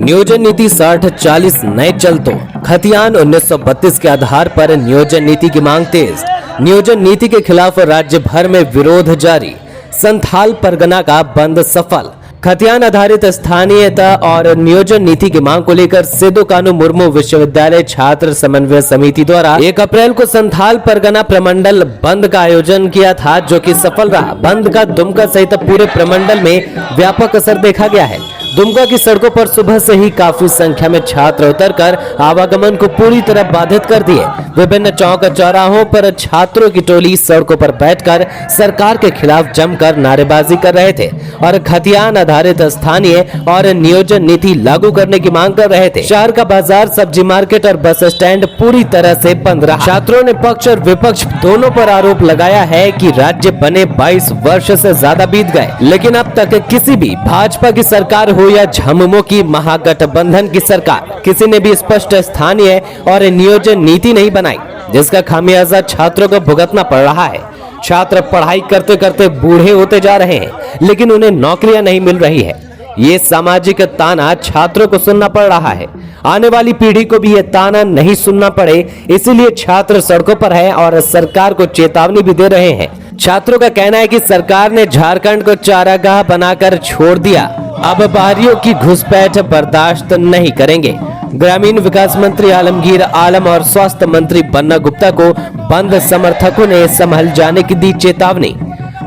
नियोजन नीति 60-40 नए चलतों। खतियान 1932 के आधार पर नियोजन नीति की मांग तेज। नियोजन नीति के खिलाफ राज्य भर में विरोध जारी। संथाल परगना का बंद सफल। खतियान आधारित स्थानीयता और नियोजन नीति की मांग को लेकर सिद्धू कानू मुर्मू विश्वविद्यालय छात्र समन्वय समिति द्वारा 1 अप्रैल को संथाल परगना प्रमंडल बंद का आयोजन किया था, जो कि सफल रहा। बंद का दुमका सहित पूरे प्रमंडल में व्यापक असर देखा गया है। दुमका की सड़कों पर सुबह से ही काफी संख्या में छात्र उतरकर आवागमन को पूरी तरह बाधित कर दिए। विभिन्न चौक चौराहों पर छात्रों की टोली सड़कों पर बैठकर सरकार के खिलाफ जमकर नारेबाजी कर रहे थे और खतियान आधारित स्थानीय और नियोजन नीति लागू करने की मांग कर रहे थे। शहर का बाजार, सब्जी मार्केट और बस स्टैंड पूरी तरह से बंद रहा। छात्रों ने पक्ष और विपक्ष दोनों पर आरोप लगाया है कि राज्य बने 22 वर्ष से ज्यादा बीत गए, लेकिन अब तक किसी भी भाजपा की सरकार हो या झमुमो की महागठबंधन की सरकार, किसी ने भी स्पष्ट स्थानीय और नियोजन नीति नहीं बनाई, जिसका खामियाजा छात्रों को भुगतना पड़ रहा है। छात्र पढ़ाई करते करते बूढ़े होते जा रहे हैं, लेकिन उन्हें नौकरियां नहीं मिल रही है। ये सामाजिक ताना छात्रों को सुनना पड़ रहा है। आने वाली पीढ़ी को भी ये ताना नहीं सुनना पड़े, इसीलिए छात्र सड़कों पर हैं और सरकार को चेतावनी भी दे रहे हैं। छात्रों का कहना है कि सरकार ने झारखंड को चारागाह बनाकर छोड़ दिया, अब बाहरियों की घुसपैठ बर्दाश्त नहीं करेंगे। ग्रामीण विकास मंत्री आलमगीर आलम और स्वास्थ्य मंत्री बन्ना गुप्ता को बंद समर्थकों ने संभल जाने की दी चेतावनी।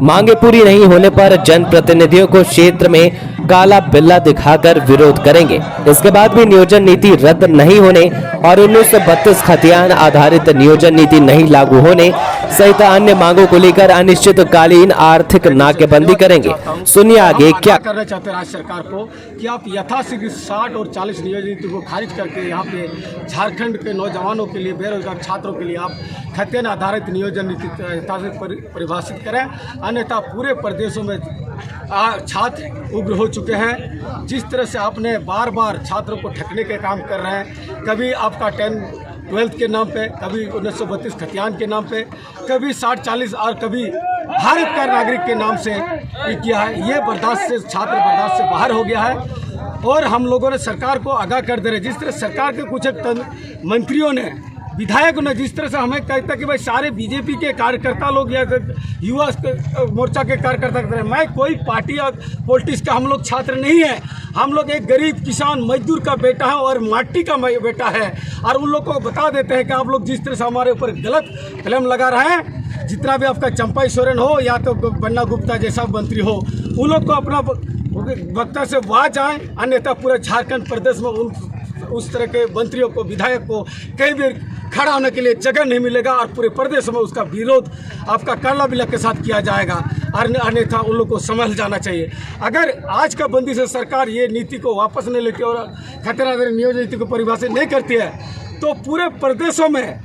मांगे पूरी नहीं होने पर जनप्रतिनिधियों को क्षेत्र में काला बिल्ला दिखाकर विरोध करेंगे। इसके बाद भी नियोजन नीति रद्द नहीं होने और 1932 खतियान आधारित नियोजन नीति नहीं लागू होने सहित अन्य मांगों को लेकर अनिश्चितकालीन आर्थिक नाकेबंदी करेंगे। सुनिए आगे क्या करना चाहते हैं राज्य सरकार को कि आप यथाशीघ्र 60 और 40 नियोजन नीति को खारिज करके यहाँ पे झारखंड के नौजवानों के लिए, बेरोजगार छात्रों के लिए आप खतियान आधारित नियोजन नीति यथाशीघ्र परिभाषित करें, अन्यथा पूरे प्रदेशों में छात्र उग्र हो चुके हैं। जिस तरह से आपने बार बार छात्रों को ठगने के काम कर रहे हैं, कभी आपका 10-12 के नाम पे, कभी 1932 खतियान के नाम पे, कभी 60-40 और कभी भारत का नागरिक के नाम से किया है। ये बर्दाश्त से छात्र बर्दाश्त से बाहर हो गया है और हम लोगों ने सरकार को आगाह कर दे रहे। जिस तरह सरकार के कुछ मंत्रियों ने, विधायकों ने जिस तरह से हमें कहता कि भाई सारे बीजेपी के कार्यकर्ता लोग या युवा मोर्चा के कार्यकर्ता करते हैं, मैं कोई पार्टी या पॉलिटिक्स का हम लोग छात्र नहीं है। हम लोग एक गरीब किसान मजदूर का बेटा है और माटी का बेटा है और उन लोग को बता देते हैं कि आप लोग जिस तरह से हमारे ऊपर गलत क्लेम लगा रहे हैं, जितना भी आपका चंपाई सोरेन हो या तो बन्ना गुप्ता जैसा मंत्री हो, उन लोग को अपना वक्ता से बाज आए, अन्यथा पूरे झारखंड प्रदेश में उस तरह के मंत्रियों को, विधायक को कहीं भी खड़ा होने के लिए जगह नहीं मिलेगा और पूरे प्रदेश में उसका विरोध आपका काला बिल्ला के साथ किया जाएगा। और अन्यथा उन लोग को समझ जाना चाहिए। अगर आज का बंदी से सरकार ये नीति को वापस नहीं लेती और खतियान आधारित नियोजन नीति को परिभाषित नहीं करती है, तो पूरे प्रदेशों में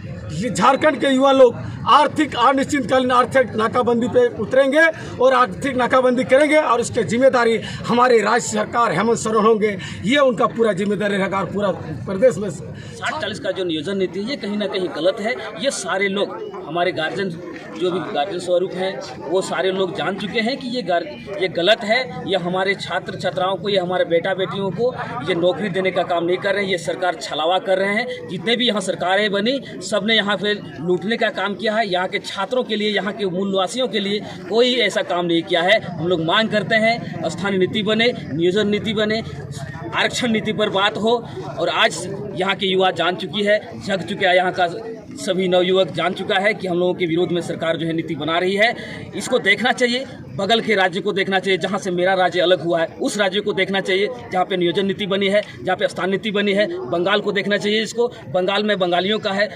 झारखंड के युवा लोग आर्थिक अनिश्चितकालीन आर्थिक नाकाबंदी पे उतरेंगे और आर्थिक नाकाबंदी करेंगे और उसके जिम्मेदारी हमारे राज्य सरकार हेमंत सोरेन होंगे। ये उनका पूरा जिम्मेदारी रहेगा और पूरा प्रदेश में 60-40 का जो नियोजन नीति है ये कहीं ना कहीं गलत है। ये सारे लोग, हमारे गार्जियन जो भी गार्जियन स्वरूप हैं, वो सारे लोग जान चुके हैं कि ये गलत है। ये हमारे छात्र छात्राओं को, ये हमारे बेटा बेटियों को ये नौकरी देने का काम नहीं कर रहे हैं। ये सरकार छलावा कर रहे हैं। जितने भी यहाँ सरकारें बनी, सब ने यहाँ पे लूटने का काम किया है। यहाँ के छात्रों के लिए, यहाँ के मूल निवासियों के लिए कोई ऐसा काम नहीं किया है। हम लोग मांग करते हैं स्थानीय नीति बने, नियोजन नीति बने, आरक्षण नीति पर बात हो। और आज यहाँ के युवा जान चुकी है, जग चुका है, यहाँ का सभी नवयुवक जान चुका है कि हम लोगों के विरोध में सरकार जो है नीति बना रही है। इसको देखना चाहिए, बगल के राज्य को देखना चाहिए, जहाँ से मेरा राज्य अलग हुआ है उस राज्य को देखना चाहिए जहाँ पे नियोजन नीति बनी है, जहाँ पे स्थानीय नीति बनी है। बंगाल को देखना चाहिए। इसको बंगाल में बंगालियों का है,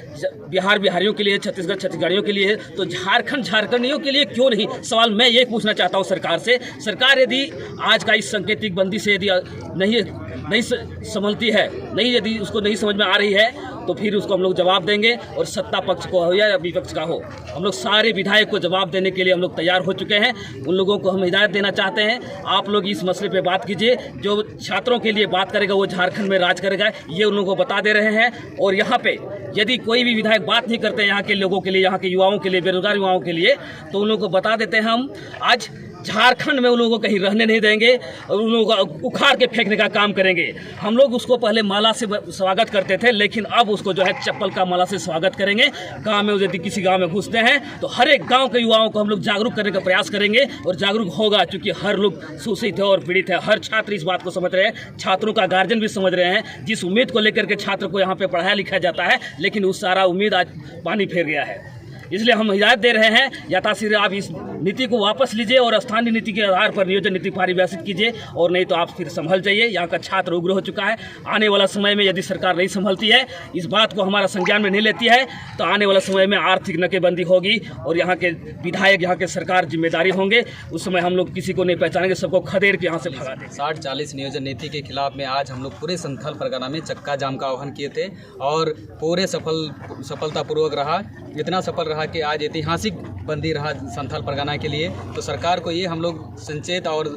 बिहार बिहारियों के लिए, छत्तीसगढ़ छत्तीसगढ़ियों के लिए है, तो झारखंड झारखंडियों के लिए क्यों नहीं? सवाल मैं ये पूछना चाहता हूँ सरकार से। सरकार यदि आज का इस सांकेतिक बंदी से यदि नहीं संभलती है, यदि उसको नहीं समझ में आ रही है, तो फिर उसको हम लोग जवाब देंगे। और सत्ता पक्ष को हो या विपक्ष का हो, हम लोग सारे विधायक को जवाब देने के लिए हम लोग तैयार हो चुके हैं। उन लोगों को हम हिदायत देना चाहते हैं, आप लोग इस मसले पे बात कीजिए। जो छात्रों के लिए बात करेगा वो झारखंड में राज करेगा, ये उन लोगों को बता दे रहे हैं। और यहाँ पे यदि कोई भी विधायक बात नहीं करते यहाँ के लोगों के लिए, यहाँ के युवाओं के लिए, बेरोजगार युवाओं के लिए, तो उन लोगों को बता देते हैं हम। आज झारखंड में उन लोगों को कहीं रहने नहीं देंगे और उन लोगों को उखाड़ के फेंकने का काम करेंगे। हम लोग उसको पहले माला से स्वागत करते थे, लेकिन अब उसको जो है चप्पल का माला से स्वागत करेंगे। गांव में यदि किसी गांव में घुसते हैं तो हर एक गांव के युवाओं को हम लोग जागरूक करने का प्रयास करेंगे और जागरूक होगा, क्योंकि हर लोग शोषित है और पीड़ित है। हर छात्र इस बात को समझ रहे हैं, छात्रों का गार्जियन भी समझ रहे हैं। जिस उम्मीद को लेकर के छात्र को यहाँ पे पढ़ाया लिखाया जाता है, लेकिन उस सारा उम्मीद आज पानी फेर गया है। इसलिए हम हिदायत दे रहे हैं, यथाशीघ्र आप इस नीति को वापस लीजिए और स्थानीय नीति के आधार पर नियोजन नीति परिभाषित कीजिए, और नहीं तो आप फिर संभल जाइए। यहाँ का छात्र उग्र हो चुका है। आने वाला समय में यदि सरकार नहीं संभलती है, इस बात को हमारा संज्ञान में नहीं लेती है, तो आने वाला समय में आर्थिक नाकेबंदी होगी और यहाँ के विधायक, यहाँ के सरकार जिम्मेदारी होंगे। उस समय हम लोग किसी को नहीं पहचानेंगे, सबको खदेड़ के यहाँ से भगा देंगे। 60-40 नियोजन नीति के खिलाफ में आज हम लोग पूरे संथाल परगना में चक्का जाम का आह्वान किए थे और पूरे सफलतापूर्वक रहा। इतना सफल रहा कि आज ऐतिहासिक बंदी रहा संथाल परगना के लिए। तो सरकार को ये हम लोग संचेत और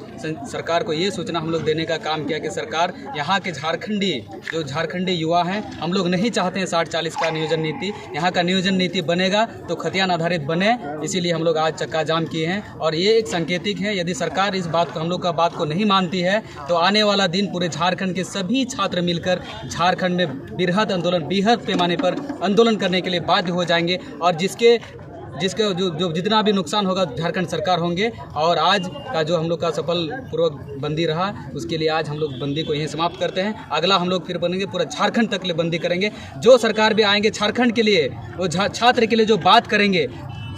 सरकार को ये सूचना हम लोग देने का काम किया कि सरकार, यहाँ के झारखंडी युवा हैं, हम लोग नहीं चाहते हैं 60-40 का नियोजन नीति। यहाँ का नियोजन नीति बनेगा तो खतियान आधारित बने, इसीलिए हम लोग आज चक्का जाम किए हैं। और ये एक सांकेतिक है, यदि सरकार इस बात को, हम लोग का बात को नहीं मानती है, तो आने वाला दिन पूरे झारखंड के सभी छात्र मिलकर झारखंड में बृहद पैमाने पर आंदोलन करने के लिए बाध्य हो जाएंगे और जिसके जो जितना भी नुकसान होगा झारखंड सरकार होंगे। और आज का जो हम लोग का सफल पूर्वक बंदी रहा, उसके लिए आज हम लोग बंदी को यहीं समाप्त करते हैं। अगला हम लोग फिर बनेंगे, पूरा झारखंड तक ले बंदी करेंगे। जो सरकार भी आएंगे झारखंड के लिए, वो छात्र के लिए जो बात करेंगे,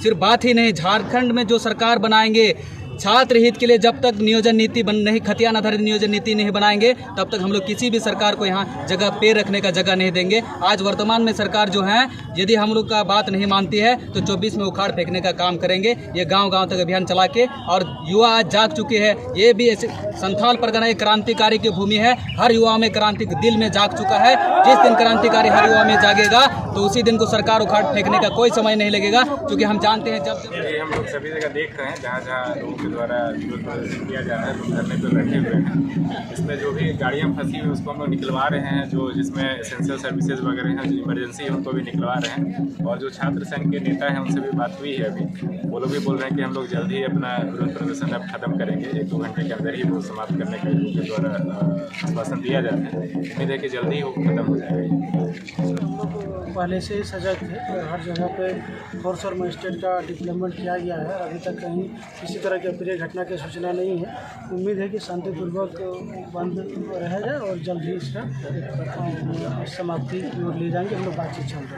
सिर्फ बात ही नहीं, झारखंड में जो सरकार बनाएंगे छात्र हित के लिए, जब तक नियोजन नीति नहीं, खतियान आधारित नियोजन नीति नहीं बनाएंगे, तब तक हम लोग किसी भी सरकार को यहाँ जगह पैर रखने का जगह नहीं देंगे। आज वर्तमान में सरकार जो है, यदि हम लोग का बात नहीं मानती है तो 24 में उखाड़ फेंकने का काम करेंगे। ये गांव-गांव तक अभियान चला के, और युवा आज जाग चुके हैं। ये भी संथाल परगना एक क्रांतिकारी की भूमि है। हर युवा में क्रांति दिल में जाग चुका है। जिस दिन क्रांतिकारी हर युवा में जागेगा तो उसी दिन को सरकार उखाड़ फेंकने का कोई समय नहीं लगेगा, क्योंकि हम जानते हैं जब हम लोग सभी जगह देख रहे हैं जहाँ लोगों के द्वारा विरोध प्रदर्शन किया जा रहा है, तो धरने पर बैठे हुए हैं। इसमें जो भी गाड़ियाँ फंसी हुई उसको हम लोग निकलवा रहे हैं, जो जिसमें एसेंशियल सर्विसेज वगैरह हैं, जो इमरजेंसी है उनको भी निकलवा रहे हैं। और जो छात्र संघ के नेता हैं उनसे भी बात हुई है अभी, वो लोग भी बोल रहे हैं कि हम लोग जल्द ही अपना विरोध प्रदर्शन अब खत्म करेंगे। 1-2 घंटे के अंदर ही वो समाप्त करने का उनके द्वारा आश्वासन दिया जाता है। उम्मीद है कि जल्दी ही वो खत्म हो जाएगा। पहले से ही सजग थे और हर जगह पे फोर्स और मजिस्ट्रेट का डिप्लॉयमेंट किया गया है। अभी तक कहीं किसी तरह की अप्रिय घटना की सूचना नहीं है। उम्मीद है कि शांतिपूर्वक बंद रहेगा और जल्द ही इसका समाप्ति की ओर ले जाएंगे। हम लोग बातचीत चल रही है।